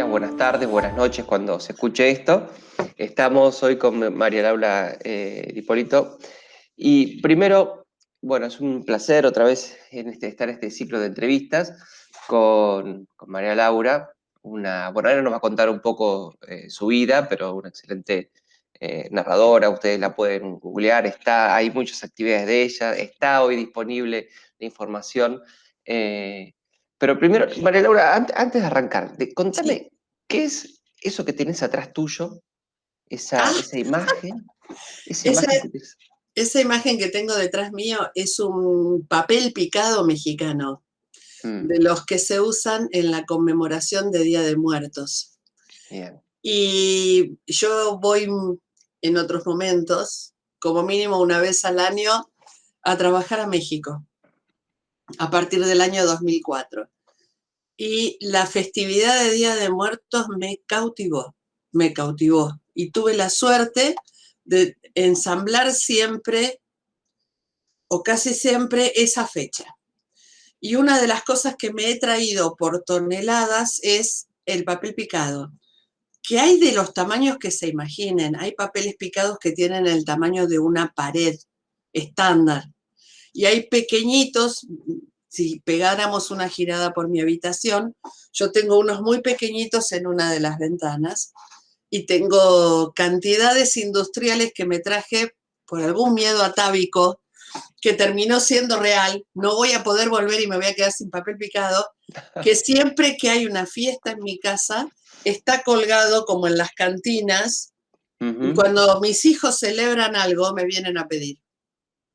días, buenas tardes, buenas noches cuando se escuche esto. Estamos hoy con María Laura Di Ippolito. Y primero, bueno, es un placer otra vez estar en este ciclo de entrevistas con María Laura. Bueno, ahora nos va a contar un poco su vida, pero una excelente narradora. Ustedes la pueden googlear, hay muchas actividades de ella, está hoy disponible la información. Pero primero, María Laura, antes de arrancar, Sí. contame, ¿qué es eso que tenés atrás tuyo? Esa, Ah, esa imagen, esa esa, imagen que tenés. esa imagen que tengo detrás mío es un papel picado mexicano, Mm, de los que se usan en la conmemoración de Día de Muertos. bien. Y yo voy en otros momentos, como mínimo una vez al año, a trabajar a México, a partir del año 2004. Y la festividad de Día de Muertos me cautivó. Y tuve la suerte de ensamblar siempre o casi siempre esa fecha. Y una de las cosas que me he traído por toneladas es el papel picado, que hay de los tamaños que se imaginen. Hay papeles picados que tienen el tamaño de una pared estándar. Y hay pequeñitos, si pegáramos una girada por mi habitación, yo tengo unos muy pequeñitos en una de las ventanas y tengo cantidades industriales que me traje por algún miedo atávico que terminó siendo real. No voy a poder volver y me voy a quedar sin papel picado, que siempre que hay una fiesta en mi casa está colgado como en las cantinas, y Ujú. cuando mis hijos celebran algo me vienen a pedir,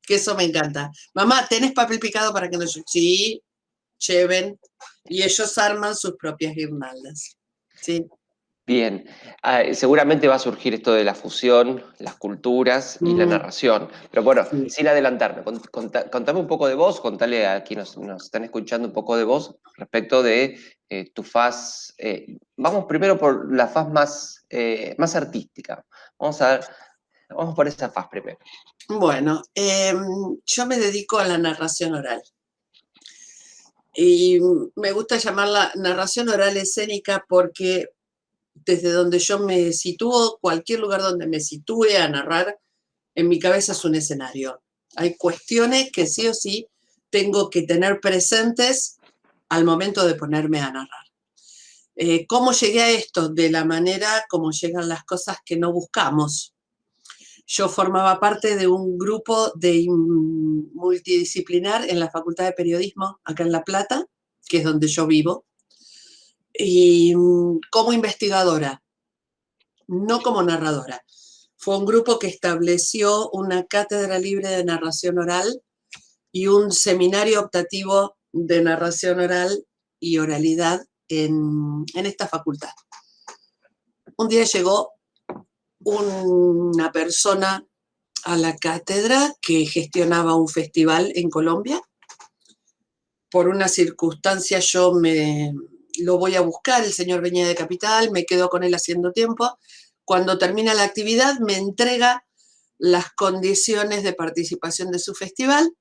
que eso me encanta. Mamá, ¿tenés papel picado para que no? Sí, lleven, y ellos arman sus propias guirnaldas. Sí. Bien. Seguramente va a surgir esto de la fusión, las culturas y la Mm, narración. Pero bueno, sí. sin adelantarme, contame un poco de vos, contale a quienes nos están escuchando un poco de vos respecto de tu faz. Vamos primero por la faz más artística. Vamos por esa faz primero. Bueno, yo me dedico a la narración oral. Y me gusta llamarla narración oral escénica porque desde donde yo me sitúo, cualquier lugar donde me sitúe a narrar, en mi cabeza es un escenario. Hay cuestiones que sí o sí tengo que tener presentes al momento de ponerme a narrar. ¿Cómo llegué a esto? De la manera como llegan las cosas que no buscamos. Yo formaba parte de un grupo multidisciplinar en la Facultad de Periodismo, acá en La Plata, que es donde yo vivo, y como investigadora, no como narradora. Fue un grupo que estableció una cátedra libre de narración oral y un seminario optativo de narración oral y oralidad en esta facultad. Un día llegó una persona a la cátedra que gestionaba un festival en Colombia. Por una circunstancia yo lo voy a buscar, el señor venía de Capital, me quedo con él haciendo tiempo. Cuando termina la actividad me entrega las condiciones de participación de su festival.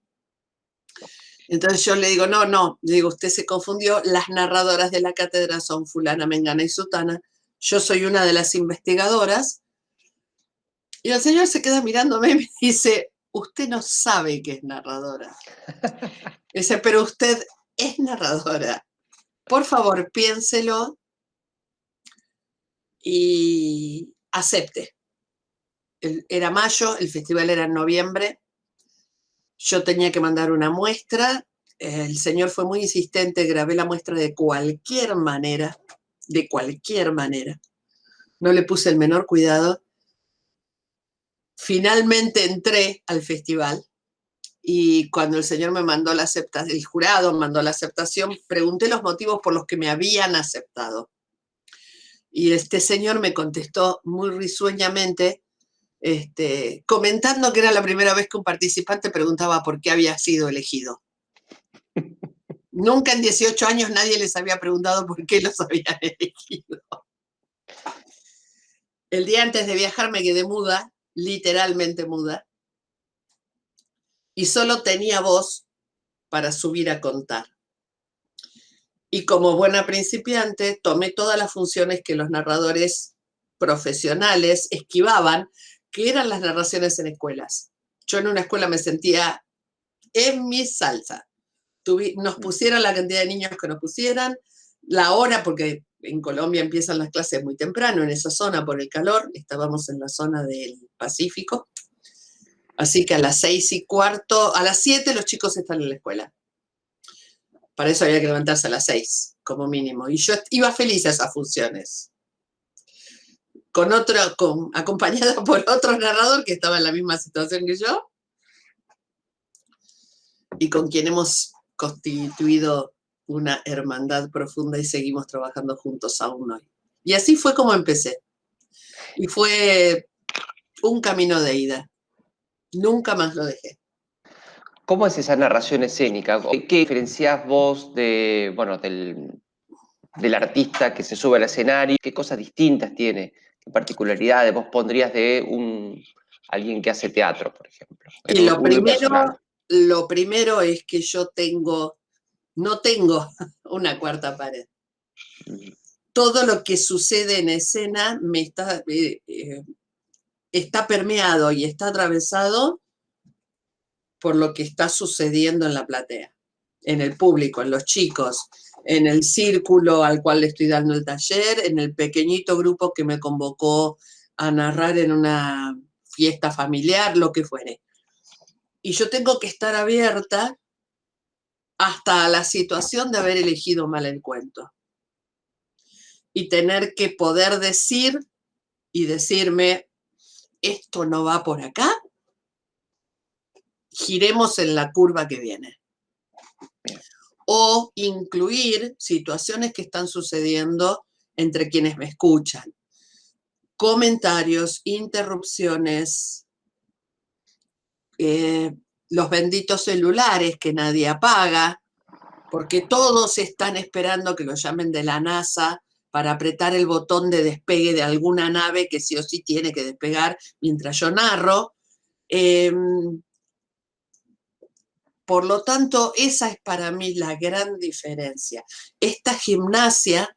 Entonces yo le digo, no, le digo, usted se confundió, las narradoras de la cátedra son fulana, mengana y sutana, yo soy una de las investigadoras. Y el señor se queda mirándome y me dice, usted no sabe que es narradora. Dice, pero usted es narradora. Por favor, piénselo y acepte. Era mayo, el festival era en noviembre, yo tenía que mandar una muestra, el señor fue muy insistente, grabé la muestra de cualquier manera, no le puse el menor cuidado. Finalmente entré al festival y cuando el señor me mandó la aceptación, el jurado mandó la aceptación, pregunté los motivos por los que me habían aceptado. Y este señor me contestó muy risueñamente, comentando que era la primera vez que un participante preguntaba por qué había sido elegido. Nunca en 18 años nadie les había preguntado por qué los habían elegido. El día antes de viajar me quedé muda, literalmente muda, y solo tenía voz para subir a contar. Y como buena principiante, tomé todas las funciones que los narradores profesionales esquivaban, que eran las narraciones en escuelas. Yo en una escuela me sentía en mi salsa. Nos pusieran la cantidad de niños que nos pusieran, la hora, porque en Colombia empiezan las clases muy temprano, en esa zona por el calor, estábamos en la zona del Pacífico, así que a las 6:15, a las 7 los chicos están en la escuela. Para eso había que levantarse a las 6, como mínimo. Y yo iba feliz a esas funciones. Acompañada por otro narrador que estaba en la misma situación que yo y con quien hemos constituido una hermandad profunda y seguimos trabajando juntos aún hoy. Y así fue como empecé. Y fue un camino de ida. Nunca más lo dejé. ¿Cómo es esa narración escénica? ¿Qué diferenciás vos de, bueno, del artista que se sube al escenario? ¿Qué cosas distintas tiene? ¿Qué particularidades vos pondrías de alguien que hace teatro, por ejemplo, en Y un unipersonal? lo primero es que yo no tengo una cuarta pared. Todo lo que sucede en escena está permeado y está atravesado por lo que está sucediendo en la platea, en el público, en los chicos, en el círculo al cual le estoy dando el taller, en el pequeñito grupo que me convocó a narrar en una fiesta familiar, lo que fuere. Y yo tengo que estar abierta hasta la situación de haber elegido mal el cuento. Y tener que poder decir y decirme, esto no va por acá, giremos en la curva que viene. O incluir situaciones que están sucediendo entre quienes me escuchan. Comentarios, interrupciones, los benditos celulares que nadie apaga, porque todos están esperando que lo llamen de la NASA para apretar el botón de despegue de alguna nave que sí o sí tiene que despegar mientras yo narro. Por lo tanto, esa es para mí la gran diferencia. Esta gimnasia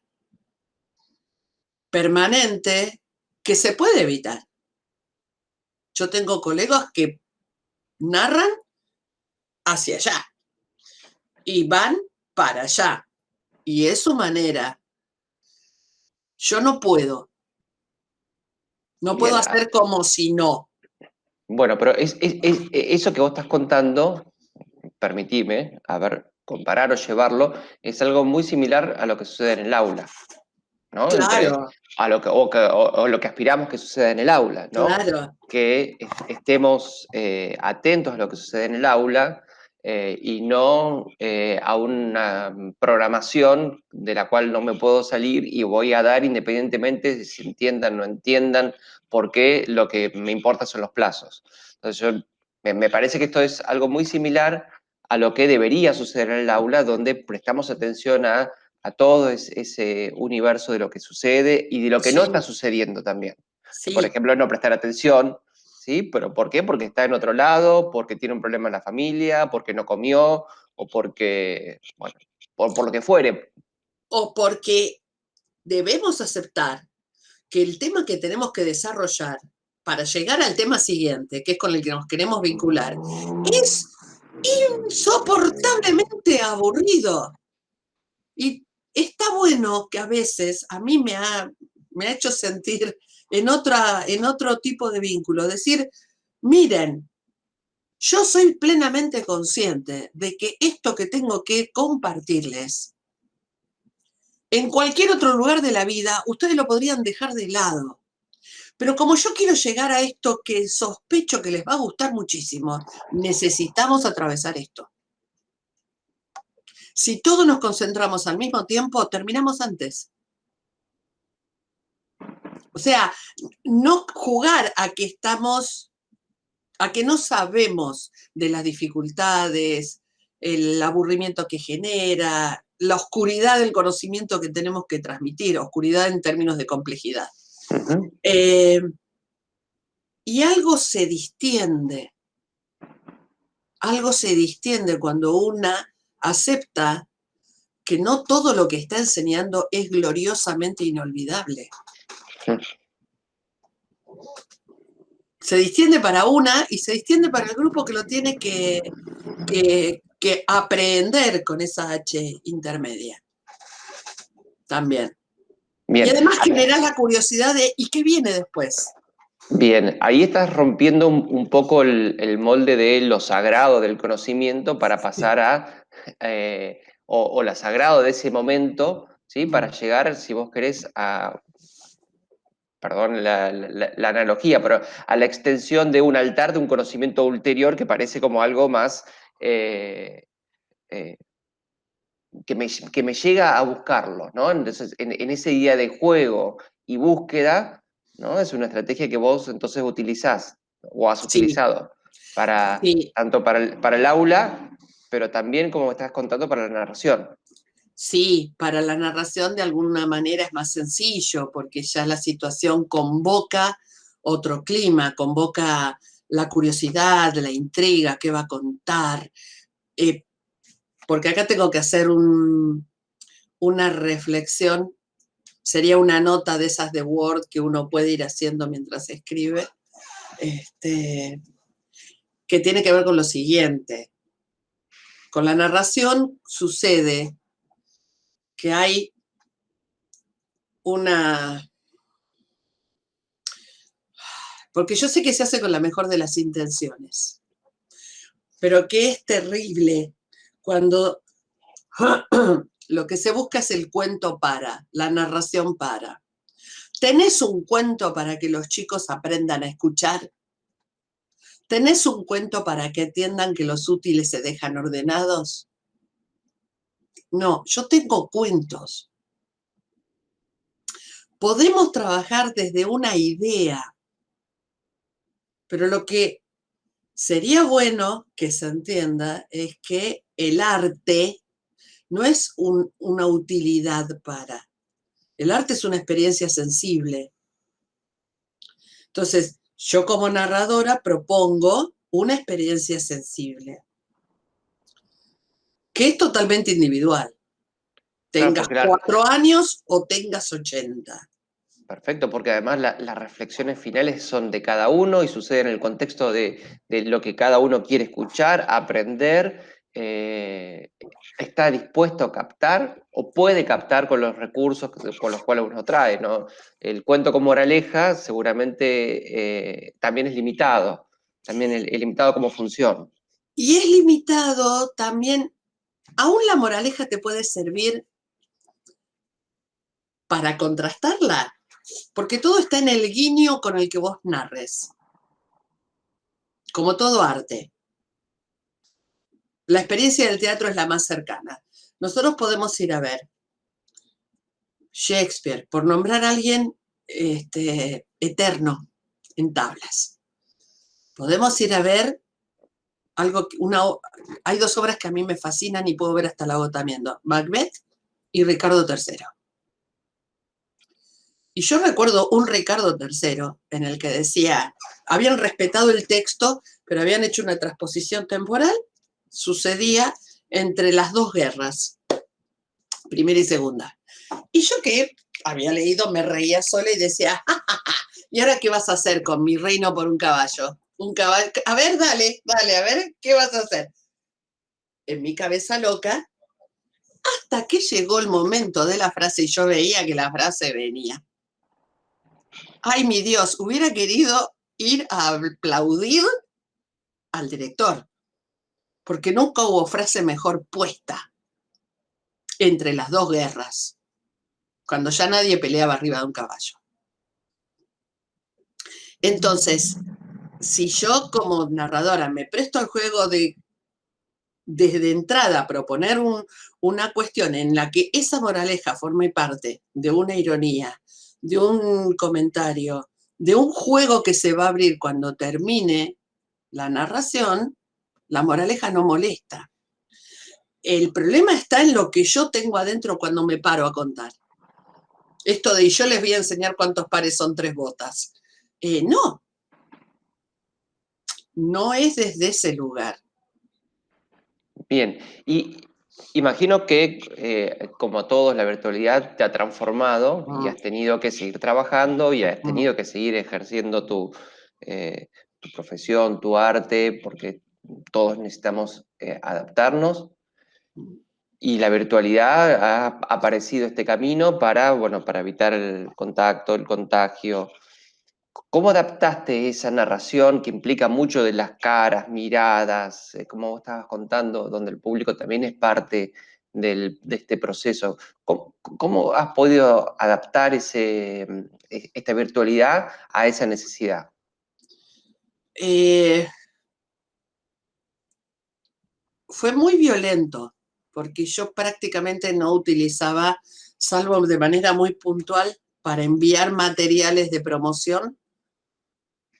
permanente que se puede evitar. Yo tengo colegas que narran hacia allá y van para allá. Y es su manera. Yo no puedo. No puedo Bien, hacer como si no. bueno, pero eso que vos estás contando, permitime, a ver, comparar o llevarlo, es algo muy similar a lo que sucede en el aula, ¿no? Claro, A lo o lo que aspiramos que suceda en el aula, ¿no? claro. Que estemos atentos a lo que sucede en el aula y no a una programación de la cual no me puedo salir y voy a dar independientemente de si entiendan o no entiendan, porque lo que me importa son los plazos. Entonces, me parece que esto es algo muy similar a lo que debería suceder en el aula, donde prestamos atención a todo ese universo de lo que sucede y de lo que no Sí, está sucediendo también. Que, por sí. ejemplo, no prestar atención, ¿sí? ¿Pero por qué? Porque está en otro lado, porque tiene un problema en la familia, porque no comió, o porque, bueno, por lo que fuere. O porque debemos aceptar que el tema que tenemos que desarrollar para llegar al tema siguiente, que es con el que nos queremos vincular, es insoportablemente aburrido. Y está bueno que a veces a mí me ha hecho sentir en otro tipo de vínculo, decir, miren, yo soy plenamente consciente de que esto que tengo que compartirles, en cualquier otro lugar de la vida, ustedes lo podrían dejar de lado. Pero como yo quiero llegar a esto que sospecho que les va a gustar muchísimo, necesitamos atravesar esto. Si todos nos concentramos al mismo tiempo, terminamos antes. O sea, no jugar a que no sabemos de las dificultades, el aburrimiento que genera, la oscuridad del conocimiento que tenemos que transmitir, oscuridad en términos de complejidad. Ujú. Y algo se distiende cuando una acepta que no todo lo que está enseñando es gloriosamente inolvidable. Se distiende para una y se distiende para el grupo que lo tiene que aprender con esa H intermedia. También. Bien. Y además genera la curiosidad de ¿y qué viene después? Bien, ahí estás rompiendo un poco el molde de lo sagrado del conocimiento para pasar a, o lo sagrado de ese momento, ¿sí? Para llegar, si vos querés, a, perdón la analogía, pero a la extensión de un altar de un conocimiento ulterior que parece como algo más eh, eh, que me llega a buscarlo, ¿no? Entonces, en ese día de juego y búsqueda, ¿no? Es una estrategia que vos entonces utilizás o has Sí, utilizado para, sí, tanto para el aula, pero también, como me estás contando, para la narración. sí, para la narración de alguna manera es más sencillo porque ya la situación convoca otro clima, convoca la curiosidad, la intriga, qué va a contar, porque acá tengo que hacer una reflexión, sería una nota de esas de Word que uno puede ir haciendo mientras escribe, que tiene que ver con lo siguiente. Con la narración sucede que hay una... Porque yo sé que se hace con la mejor de las intenciones, pero que es terrible cuando lo que se busca es el cuento para, la narración para. ¿Tenés un cuento para que los chicos aprendan a escuchar? ¿Tenés un cuento para que entiendan que los útiles se dejan ordenados? No, yo tengo cuentos. Podemos trabajar desde una idea, pero lo que sería bueno que se entienda es que el arte no es una utilidad para. El arte es una experiencia sensible. Entonces, yo como narradora propongo una experiencia sensible, que es totalmente individual. Claro, Tengas porque 4 años o tengas 80. perfecto, porque además las reflexiones finales son de cada uno y suceden en el contexto de lo que cada uno quiere escuchar, aprender, está dispuesto a captar o puede captar con los recursos con los cuales uno trae, ¿no? El cuento con moraleja seguramente también es limitado, también es limitado como función. Y es limitado también, aún la moraleja te puede servir para contrastarla, porque todo está en el guiño con el que vos narres, como todo arte. La experiencia del teatro es la más cercana. Nosotros podemos ir a ver Shakespeare, por nombrar a alguien eterno en tablas. Podemos ir a ver algo, hay 2 obras que a mí me fascinan y puedo ver hasta el agotamiento, Macbeth y Ricardo III. Y yo recuerdo un Ricardo III en el que decía, habían respetado el texto, pero habían hecho una transposición temporal, sucedía entre las dos guerras, primera y segunda. Y yo que había leído me reía sola y decía, ¡ja, ja, ja! ¿Y ahora qué vas a hacer con mi reino por un caballo? Un caballo, a ver, dale, dale, a ver, ¿qué vas a hacer? En mi cabeza loca, hasta que llegó el momento de la frase y yo veía que la frase venía. Ay, mi Dios, hubiera querido ir a aplaudir al director, porque nunca hubo frase mejor puesta entre las dos guerras, cuando ya nadie peleaba arriba de un caballo. Entonces, si yo como narradora me presto al juego de desde entrada proponer una cuestión en la que esa moraleja forme parte de una ironía, de un comentario, de un juego que se va a abrir cuando termine la narración, la moraleja no molesta. El problema está en lo que yo tengo adentro cuando me paro a contar. Esto de yo les voy a enseñar cuántos pares son 3 botas. No, no es desde ese lugar. Bien, y Imagino que, como a todos, la virtualidad te ha transformado y Mm, has tenido que seguir trabajando y has mm. tenido que seguir ejerciendo tu profesión, tu arte, porque todos necesitamos adaptarnos. Y la virtualidad ha aparecido este camino para, bueno, para evitar el contacto, el contagio. ¿Cómo adaptaste esa narración que implica mucho de las caras, miradas, como vos estabas contando, donde el público también es parte de este proceso? ¿Cómo has podido adaptar esta virtualidad a esa necesidad? Eh, Fue muy violento, porque yo prácticamente no utilizaba, salvo de manera muy puntual, para enviar materiales de promoción.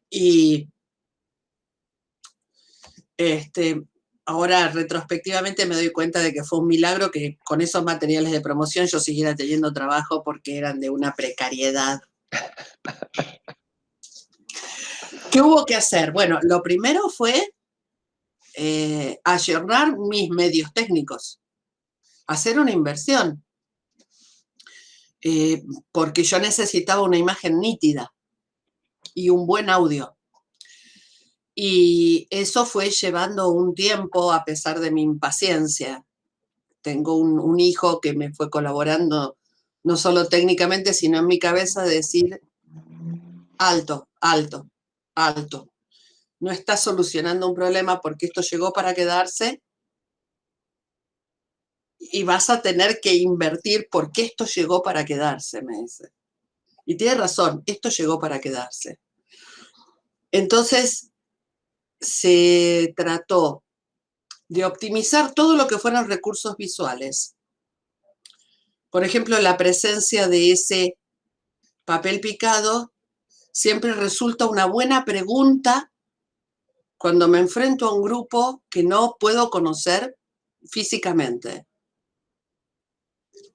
Y este, ahora retrospectivamente me doy cuenta de que fue un milagro que con esos materiales de promoción yo siguiera teniendo trabajo porque eran de una precariedad. ¿Qué hubo que hacer? Bueno, lo primero fue ayornar mis medios técnicos, hacer una inversión, eh, porque yo necesitaba una imagen nítida y un buen audio. Y eso fue llevando un tiempo a pesar de mi impaciencia. Tengo un hijo que me fue colaborando no solo técnicamente, sino en mi cabeza de decir, alto, alto, alto. No estás solucionando un problema porque esto llegó para quedarse y vas a tener que invertir porque esto llegó para quedarse, me dice. Y tiene razón, esto llegó para quedarse. Entonces se trató de optimizar todo lo que fueron recursos visuales. Por ejemplo, la presencia de ese papel picado siempre resulta una buena pregunta cuando me enfrento a un grupo que no puedo conocer físicamente.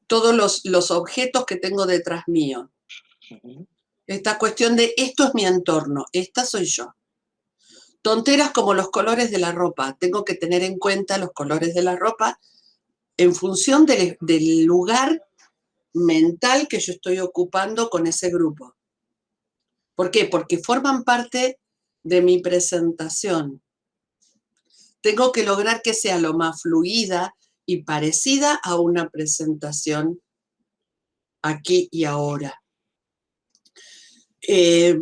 Todos los objetos que tengo detrás mío. Esta cuestión de esto es mi entorno, esta soy yo. Tonteras como los colores de la ropa. Tengo que tener en cuenta los colores de la ropa en función del lugar mental que yo estoy ocupando con ese grupo. ¿Por qué? Porque forman parte de mi presentación. Tengo que lograr que sea lo más fluida y parecida a una presentación aquí y ahora. Eh,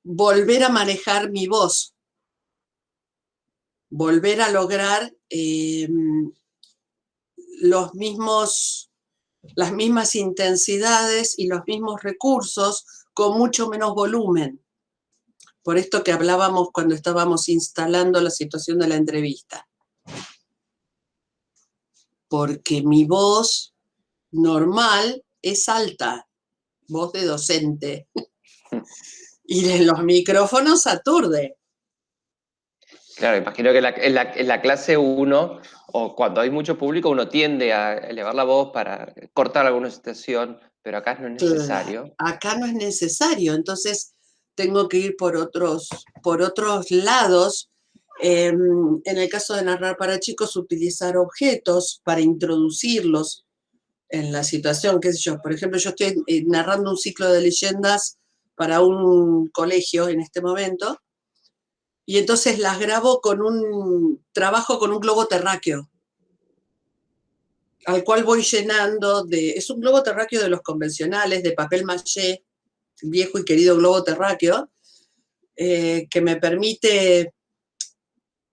Volver a manejar mi voz, volver a lograr los mismos, las mismas intensidades y los mismos recursos con mucho menos volumen. Por esto que hablábamos cuando estábamos instalando la situación de la entrevista. Porque mi voz normal es alta, voz de docente, y en los micrófonos aturde. Claro, imagino que en la clase uno, o cuando hay mucho público, uno tiende a elevar la voz para cortar alguna situación, pero acá no es necesario. Acá no es necesario, entonces tengo que ir por otros lados. En el caso de narrar para chicos, utilizar objetos para introducirlos en la situación, qué sé yo. Por ejemplo, yo estoy narrando un ciclo de leyendas para un colegio en este momento, y entonces las grabo trabajo con un globo terráqueo, al cual voy llenando es un globo terráqueo de los convencionales, de papel maché, viejo y querido globo terráqueo, que me permite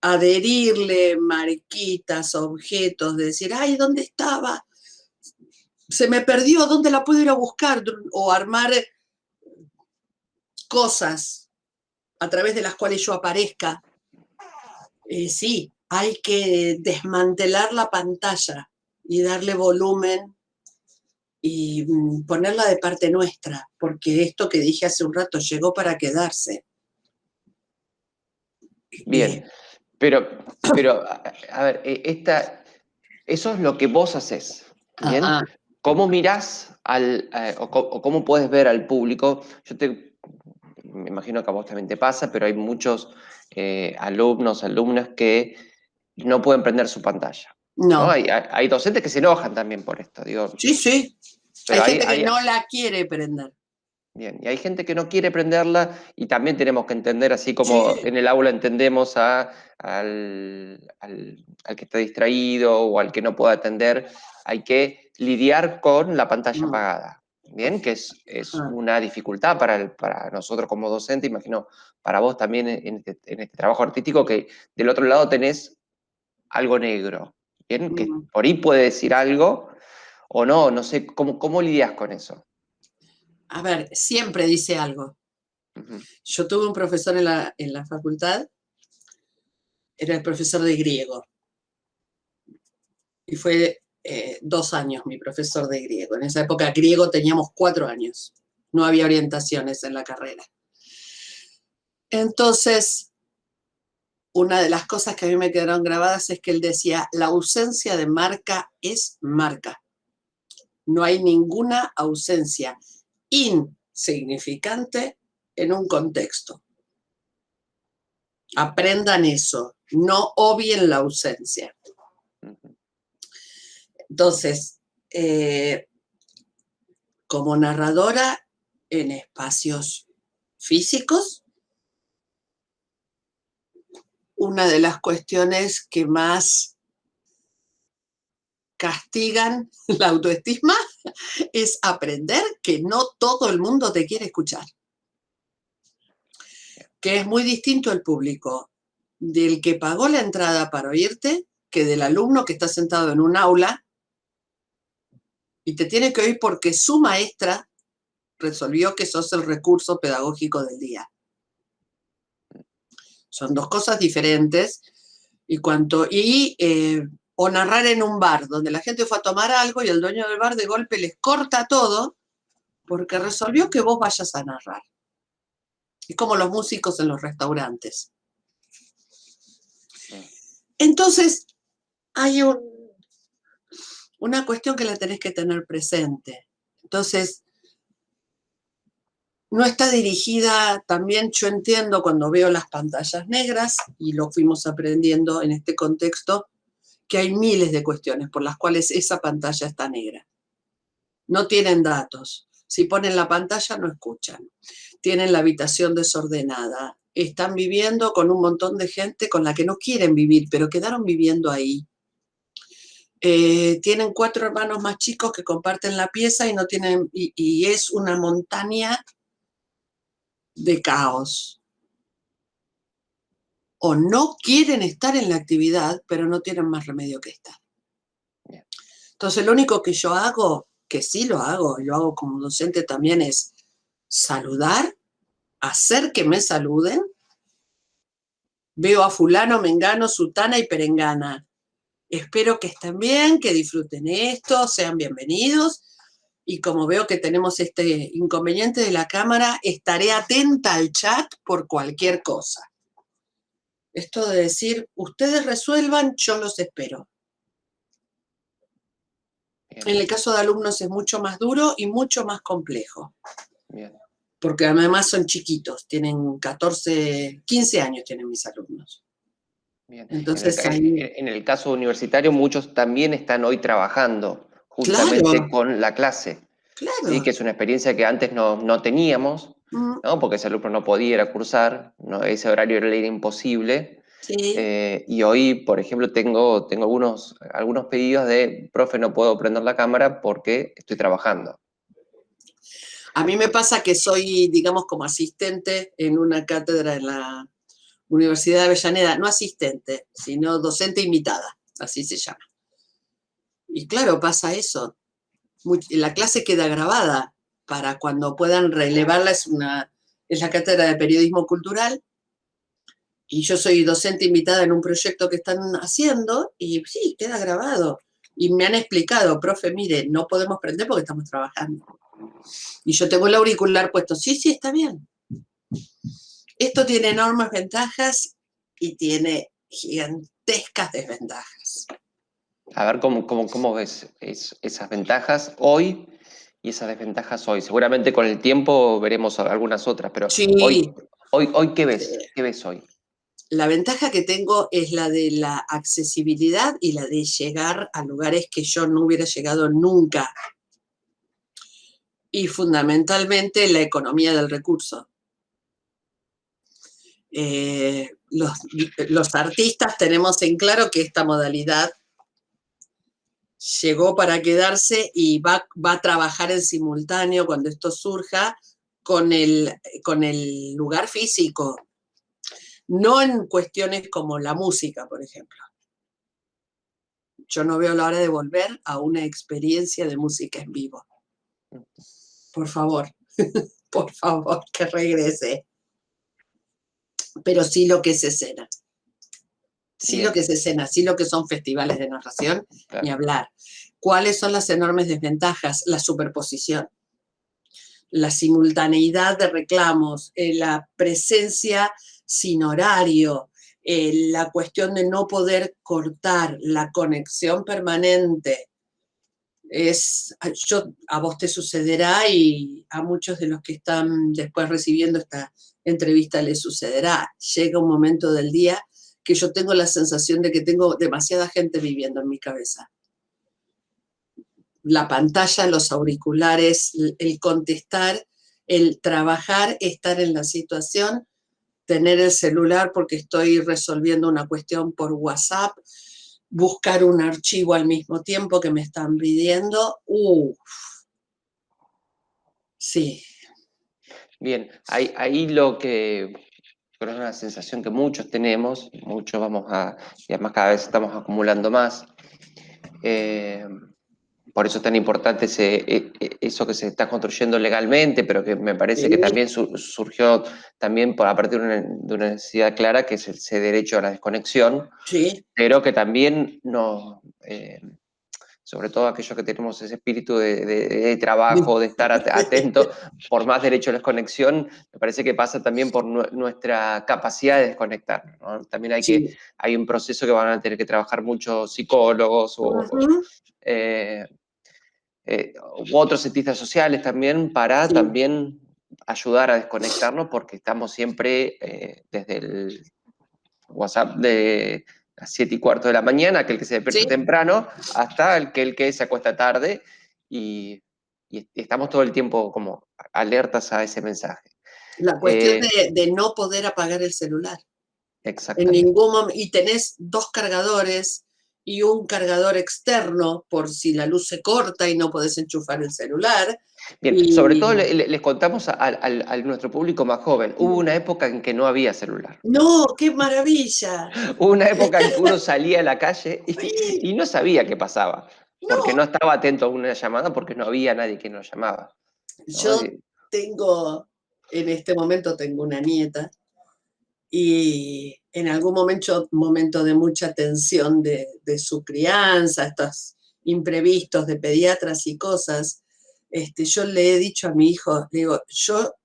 adherirle mariquitas, objetos, de decir, ay, ¿dónde estaba? Se me perdió, ¿dónde la puedo ir a buscar? O armar cosas a través de las cuales yo aparezca. Sí, hay que desmantelar la pantalla y darle volumen y ponerla de parte nuestra, porque esto que dije hace un rato llegó para quedarse. Bien, pero a ver, eso es lo que vos haces, ¿bien? Ajá. ¿Cómo mirás o cómo puedes ver al público? Me imagino que a vos también te pasa, pero hay muchos alumnos, alumnas que no pueden prender su pantalla, ¿no? No. Hay docentes que se enojan también por esto, digo, Sí, sí. Hay pero gente que no la quiere prender. bien, y hay gente que no quiere prenderla y también tenemos que entender, así como Sí. en el aula entendemos al que está distraído o al que no puede atender, hay que lidiar con la pantalla Mm. apagada, ¿bien? Que es Ah. una dificultad para nosotros como docente, imagino para vos también en este trabajo artístico, que del otro lado tenés algo negro, ¿bien? Que Mm. por ahí puede decir algo o no, no sé, ¿cómo lidias con eso? A ver, siempre dice algo. Ujú. Yo tuve un profesor en la facultad, era el profesor de griego, y fue 2 años mi profesor de griego. En esa época griego teníamos 4 años, no había orientaciones en la carrera. Entonces, una de las cosas que a mí me quedaron grabadas es que él decía, la ausencia de marca es marca. No hay ninguna ausencia insignificante en un contexto. Aprendan eso, no obvien la ausencia. Ujú. Entonces, como narradora en espacios físicos, una de las cuestiones que más castigan la autoestima es aprender que no todo el mundo te quiere escuchar, que es muy distinto el público del que pagó la entrada para oírte que del alumno que está sentado en un aula y te tiene que oír porque su maestra resolvió que sos el recurso pedagógico del día. Son dos cosas diferentes. O narrar en un bar donde la gente fue a tomar algo y el dueño del bar de golpe les corta todo porque resolvió que vos vayas a narrar. Es como los músicos en los restaurantes. Sí. Entonces, hay una cuestión que la tenés que tener presente. Entonces, no está dirigida, también yo entiendo cuando veo las pantallas negras, y lo fuimos aprendiendo en este contexto, que hay miles de cuestiones por las cuales esa pantalla está negra. No tienen datos. Si ponen la pantalla no escuchan. Tienen la habitación desordenada. Están viviendo con un montón de gente con la que no quieren vivir, pero quedaron viviendo ahí. Tienen 4 hermanos más chicos que comparten la pieza y no tienen, y es una montaña de caos. O no quieren estar en la actividad, pero no tienen más remedio que estar. Bien. Entonces, lo único que yo hago, que sí lo hago como docente también, es saludar, hacer que me saluden. Veo a fulano, mengano, sutana y perengana. Espero que estén bien, que disfruten esto, sean bienvenidos. Y como veo que tenemos este inconveniente de la cámara, estaré atenta al chat por cualquier cosa. Esto de decir, ustedes resuelvan, yo los espero. Bien, En el caso de alumnos es mucho más duro y mucho más complejo, bien, porque además son chiquitos, tienen 14, 15 años tienen mis alumnos. bien. Entonces ahí, En el caso universitario, muchos también están hoy trabajando justamente claro, con la clase, ¿sí? Que claro. es una experiencia que antes no teníamos, Mm, ¿no? Porque ese alumno no podía ir a cursar, ¿no? Ese horario era imposible. sí. Y hoy, por ejemplo, tengo algunos pedidos de, profe, no puedo prender la cámara porque estoy trabajando. A mí me pasa que soy, digamos, como asistente en una cátedra en la Universidad de Avellaneda, no asistente, sino docente invitada, así se llama. Y claro, pasa eso. La clase queda grabada para cuando puedan relevarla, es la cátedra de periodismo cultural, y yo soy docente invitada en un proyecto que están haciendo, y sí, queda grabado. Y me han explicado, profe, mire, no podemos prender porque estamos trabajando. Y yo tengo el auricular puesto, sí, sí, está bien. Esto tiene enormes ventajas y tiene gigantescas desventajas. A ver cómo ves esas ventajas hoy y esas desventajas hoy. Seguramente con el tiempo veremos algunas otras, pero Sí, hoy ¿qué ves? ¿Qué ves hoy? La ventaja que tengo es la de la accesibilidad y la de llegar a lugares que yo no hubiera llegado nunca. Y fundamentalmente la economía del recurso. Los artistas tenemos en claro que esta modalidad llegó para quedarse y va a trabajar en simultáneo cuando esto surja con el lugar físico, no en cuestiones como la música, por ejemplo. Yo no veo la hora de volver a una experiencia de música en vivo. Por favor, por favor, que regrese. Pero sí lo que es escena. Sí Bien, lo que es escena, sí lo que son festivales de narración, claro. ni hablar. ¿Cuáles son las enormes desventajas? La superposición, la simultaneidad de reclamos, la presencia sin horario, la cuestión de no poder cortar, la conexión permanente. A vos te sucederá y a muchos de los que están después recibiendo esta entrevista les sucederá. Llega un momento del día que yo tengo la sensación de que tengo demasiada gente viviendo en mi cabeza. La pantalla, los auriculares, el contestar, el trabajar, estar en la situación, tener el celular porque estoy resolviendo una cuestión por WhatsApp, buscar un archivo al mismo tiempo que me están pidiendo. Sí. Bien, ahí lo que creo es una sensación que muchos tenemos, muchos y además cada vez estamos acumulando más. Eh, por eso es tan importante eso que se está construyendo legalmente, pero que me parece que Sí, también surgió también a partir de una necesidad clara, que es ese derecho a la desconexión, sí, pero que también sobre todo aquellos que tenemos ese espíritu de trabajo, de estar atento, por más derecho a la desconexión, me parece que pasa también por nuestra capacidad de desconectarnos, ¿no? También sí. hay un proceso que van a tener que trabajar muchos psicólogos eh, u otros cientistas sociales también para Sí, también ayudar a desconectarnos porque estamos siempre desde el WhatsApp de las 7:15 de la mañana, aquel que se despierta sí. temprano, hasta el que se acuesta tarde y, y estamos todo el tiempo como alertas a ese mensaje. La cuestión de no poder apagar el celular. En Exactamente. ningún momento. Y tenés dos cargadores y un cargador externo por si la luz se corta y no podés enchufar el celular. Bien, sobre todo Y les contamos a nuestro público más joven, hubo una época en que no había celular. no, qué maravilla. Hubo una época en que uno salía a la calle Sí, y no sabía qué pasaba, porque no. no estaba atento a una llamada, porque no había nadie que nos llamaba, ¿no? Yo tengo, en este momento tengo una nieta y en algún momento de mucha tensión de su crianza, estos imprevistos de pediatras y cosas, yo le he dicho a mi hijo, le digo, yo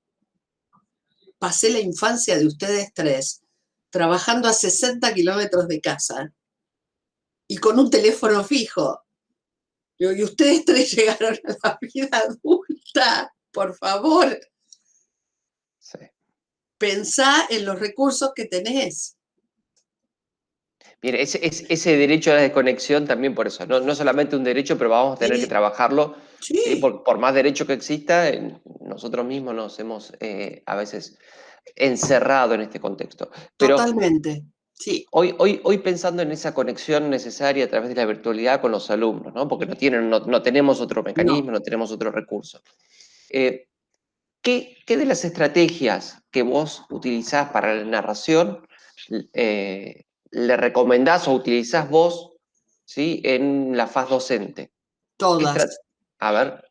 pasé la infancia de ustedes tres trabajando a 60 kilómetros de casa y con un teléfono fijo. Digo, y ustedes tres llegaron a la vida adulta, por favor, Sí. pensá en los recursos que tenés. Mire, ese derecho a la desconexión también por eso, no solamente un derecho, pero vamos a tener que Sí, trabajarlo, ¿sí? sí, Por más derecho que exista, nosotros mismos nos hemos a veces encerrado en este contexto. Pero totalmente. Sí, hoy pensando en esa conexión necesaria a través de la virtualidad con los alumnos, ¿no? Porque no tenemos otro no, mecanismo, no tenemos otro recurso. Eh, ¿Qué de las estrategias que vos utilizás para la narración le recomendás o utilizás vos, ¿sí? En la faz docente? todas, A ver,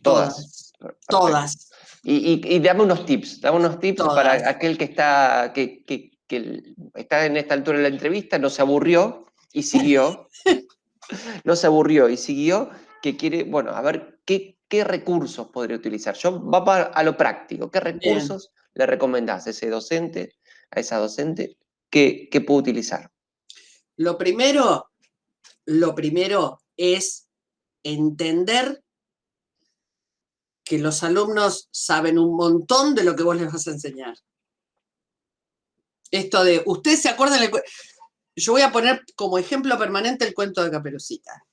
todas. todas, Perfecto. todas, Y dame unos tips para todas. aquel que está en esta altura de la entrevista, no se aburrió y siguió, no se aburrió y siguió, que quiere, bueno, a ver, ¿qué recursos podría utilizar? Vamos a lo práctico, ¿qué Bien. recursos le recomendás a ese docente, a esa docente, que puede utilizar? Lo primero, lo primero es entender que los alumnos saben un montón de lo que vos les vas a enseñar. Esto de, ¿ustedes se acuerdan? Yo voy a poner como ejemplo permanente el cuento de Caperucita.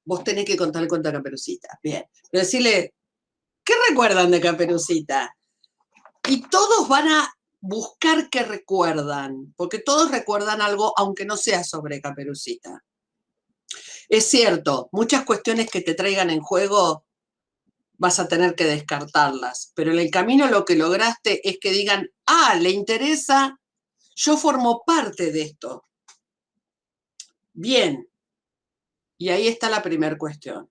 Vos tenés que contar el cuento de Caperucita. Bien. Pero decirle, ¿qué recuerdan de Caperucita? Y todos van a buscar qué recuerdan, porque todos recuerdan algo, aunque no sea sobre Caperucita. Es cierto, muchas cuestiones que te traigan en juego vas a tener que descartarlas, pero en el camino lo que lograste es que digan, le interesa, yo formo parte de esto. Bien, y ahí está la primera cuestión.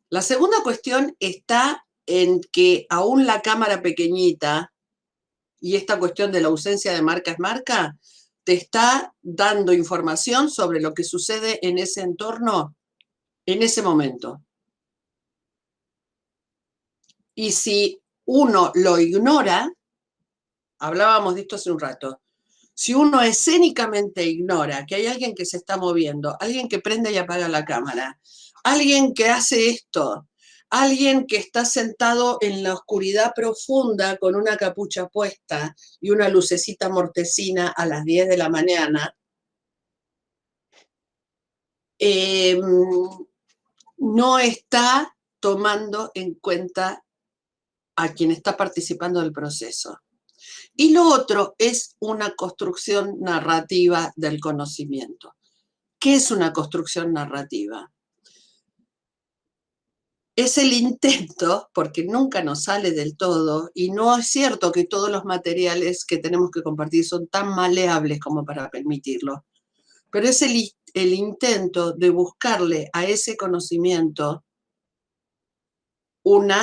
La segunda cuestión está en que aún la cámara pequeñita y esta cuestión de la ausencia de marca es marca, te está dando información sobre lo que sucede en ese entorno en ese momento. Y si uno lo ignora, hablábamos de esto hace un rato, si uno escénicamente ignora que hay alguien que se está moviendo, alguien que prende y apaga la cámara, alguien que hace esto, alguien que está sentado en la oscuridad profunda con una capucha puesta y una lucecita mortecina a las 10 de la mañana, no está tomando en cuenta a quien está participando del proceso. Y lo otro es una construcción narrativa del conocimiento. ¿Qué es una construcción narrativa? Es el intento, porque nunca nos sale del todo, y no es cierto que todos los materiales que tenemos que compartir son tan maleables como para permitirlo, pero es el intento de buscarle a ese conocimiento un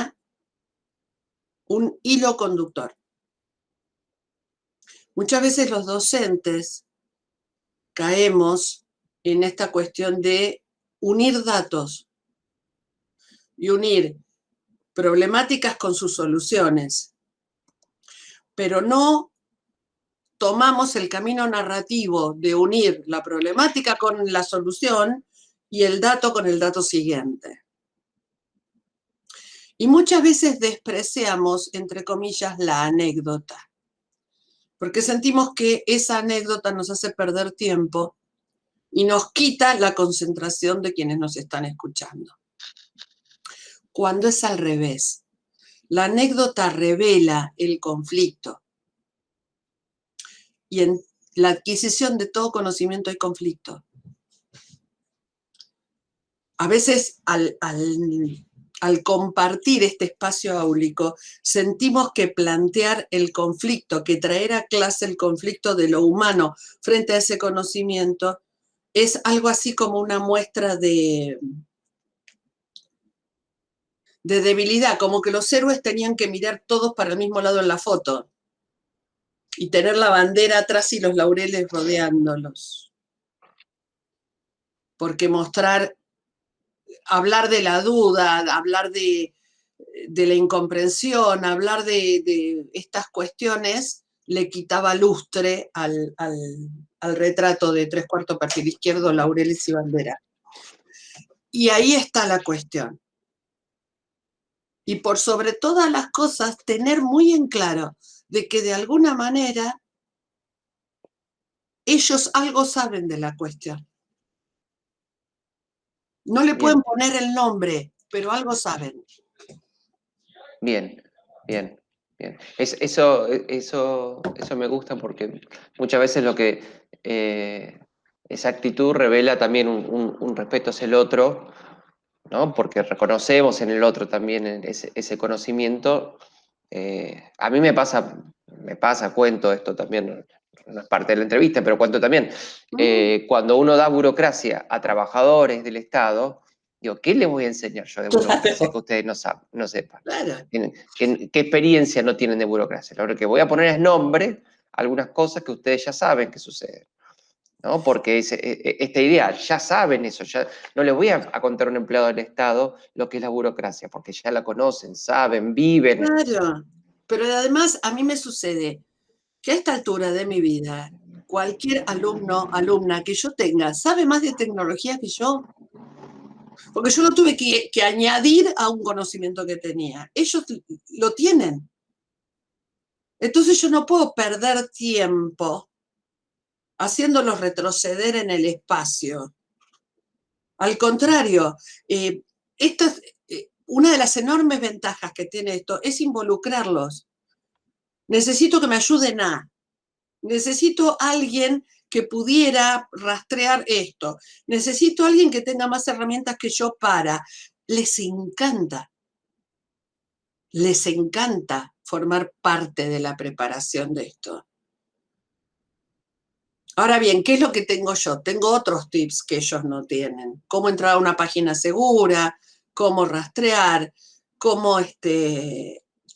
hilo conductor. Muchas veces los docentes caemos en esta cuestión de unir datos y unir problemáticas con sus soluciones, pero no tomamos el camino narrativo de unir la problemática con la solución y el dato con el dato siguiente. Y muchas veces despreciamos, entre comillas, la anécdota, porque sentimos que esa anécdota nos hace perder tiempo y nos quita la concentración de quienes nos están escuchando. Cuando es al revés, la anécdota revela el conflicto y en la adquisición de todo conocimiento hay conflicto. A veces al compartir este espacio áulico, sentimos que plantear el conflicto, que traer a clase el conflicto de lo humano frente a ese conocimiento, es algo así como una muestra de debilidad, como que los héroes tenían que mirar todos para el mismo lado en la foto y tener la bandera atrás y los laureles rodeándolos. Porque hablar de la duda, hablar de la incomprensión, hablar de estas cuestiones, le quitaba lustre al retrato de 3/4 perfil izquierdo, laureles y bandera. Y ahí está la cuestión. Y por sobre todas las cosas, tener muy en claro de que de alguna manera ellos algo saben de la cuestión. No le pueden poner el nombre, pero algo saben. Bien, bien, bien. Eso me gusta porque muchas veces esa actitud revela también un respeto hacia el otro, ¿no? Porque reconocemos en el otro también ese conocimiento. A mí cuento esto también, no es parte de la entrevista, pero cuento también. Cuando uno da burocracia a trabajadores del Estado, digo, ¿qué les voy a enseñar yo de burocracia que ustedes no sepan? Claro. ¿Qué experiencia no tienen de burocracia? Lo que voy a poner es nombre a algunas cosas que ustedes ya saben que suceden, ¿no? Porque esta idea, ya saben eso, ya no les voy a contar a un empleado del Estado lo que es la burocracia, porque ya la conocen, saben, viven. Claro, pero además a mí me sucede que a esta altura de mi vida, cualquier alumno, alumna que yo tenga, sabe más de tecnología que yo, porque yo no tuve que añadir a un conocimiento que tenía. Ellos lo tienen. Entonces yo no puedo perder tiempo haciéndolos retroceder en el espacio. Al contrario, esta es, una de las enormes ventajas que tiene esto es involucrarlos. Necesito que me ayuden a, necesito alguien que pudiera rastrear esto, necesito alguien que tenga más herramientas que yo para. Les encanta formar parte de la preparación de esto. Ahora bien, ¿qué es lo que tengo yo? Tengo otros tips que ellos no tienen. Cómo entrar a una página segura, cómo rastrear, cómo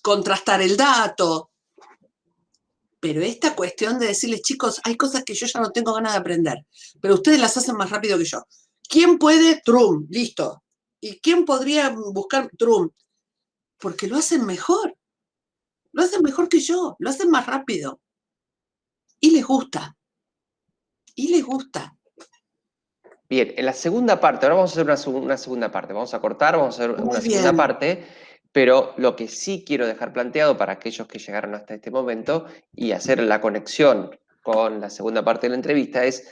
contrastar el dato. Pero esta cuestión de decirles, chicos, hay cosas que yo ya no tengo ganas de aprender, pero ustedes las hacen más rápido que yo. ¿Quién puede? Trum, listo. ¿Y quién podría buscar Trum? Porque lo hacen mejor. Lo hacen mejor que yo, lo hacen más rápido. Y les gusta. Y les gusta. Bien, en la segunda parte, ahora vamos a hacer una segunda parte, vamos a cortar, vamos a hacer Muy una segunda bien. parte, pero lo que sí quiero dejar planteado para aquellos que llegaron hasta este momento y hacer la conexión con la segunda parte de la entrevista es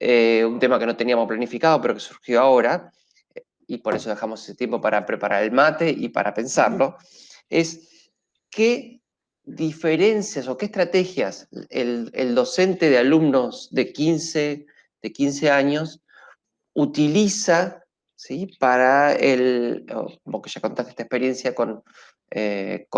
un tema que no teníamos planificado, pero que surgió ahora, y por eso dejamos ese tiempo para preparar el mate y para pensarlo, es qué diferencias o qué estrategias el docente de alumnos de 15 años utiliza, ¿sí? Para como que ya contaste esta experiencia con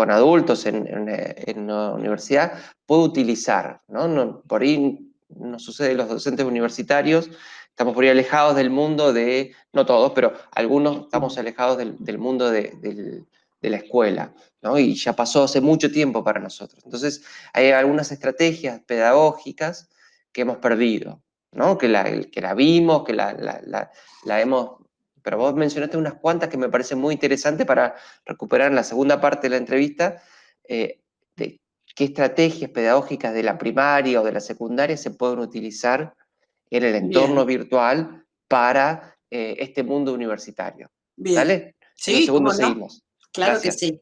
adultos en una universidad, puede utilizar, ¿no? Por ahí no sucede en los docentes universitarios, estamos por ahí alejados del mundo de, no todos, pero algunos estamos alejados del mundo de la escuela, ¿no? Y ya pasó hace mucho tiempo para nosotros. Entonces, hay algunas estrategias pedagógicas que hemos perdido, ¿no? Que la vimos, que la hemos... Pero vos mencionaste unas cuantas que me parecen muy interesantes para recuperar en la segunda parte de la entrevista, de qué estrategias pedagógicas de la primaria o de la secundaria se pueden utilizar en el entorno Bien, virtual para este mundo universitario. bien. ¿Dale? En un Sí, segundo ¿cómo no? seguimos. Claro que Gracias. sí.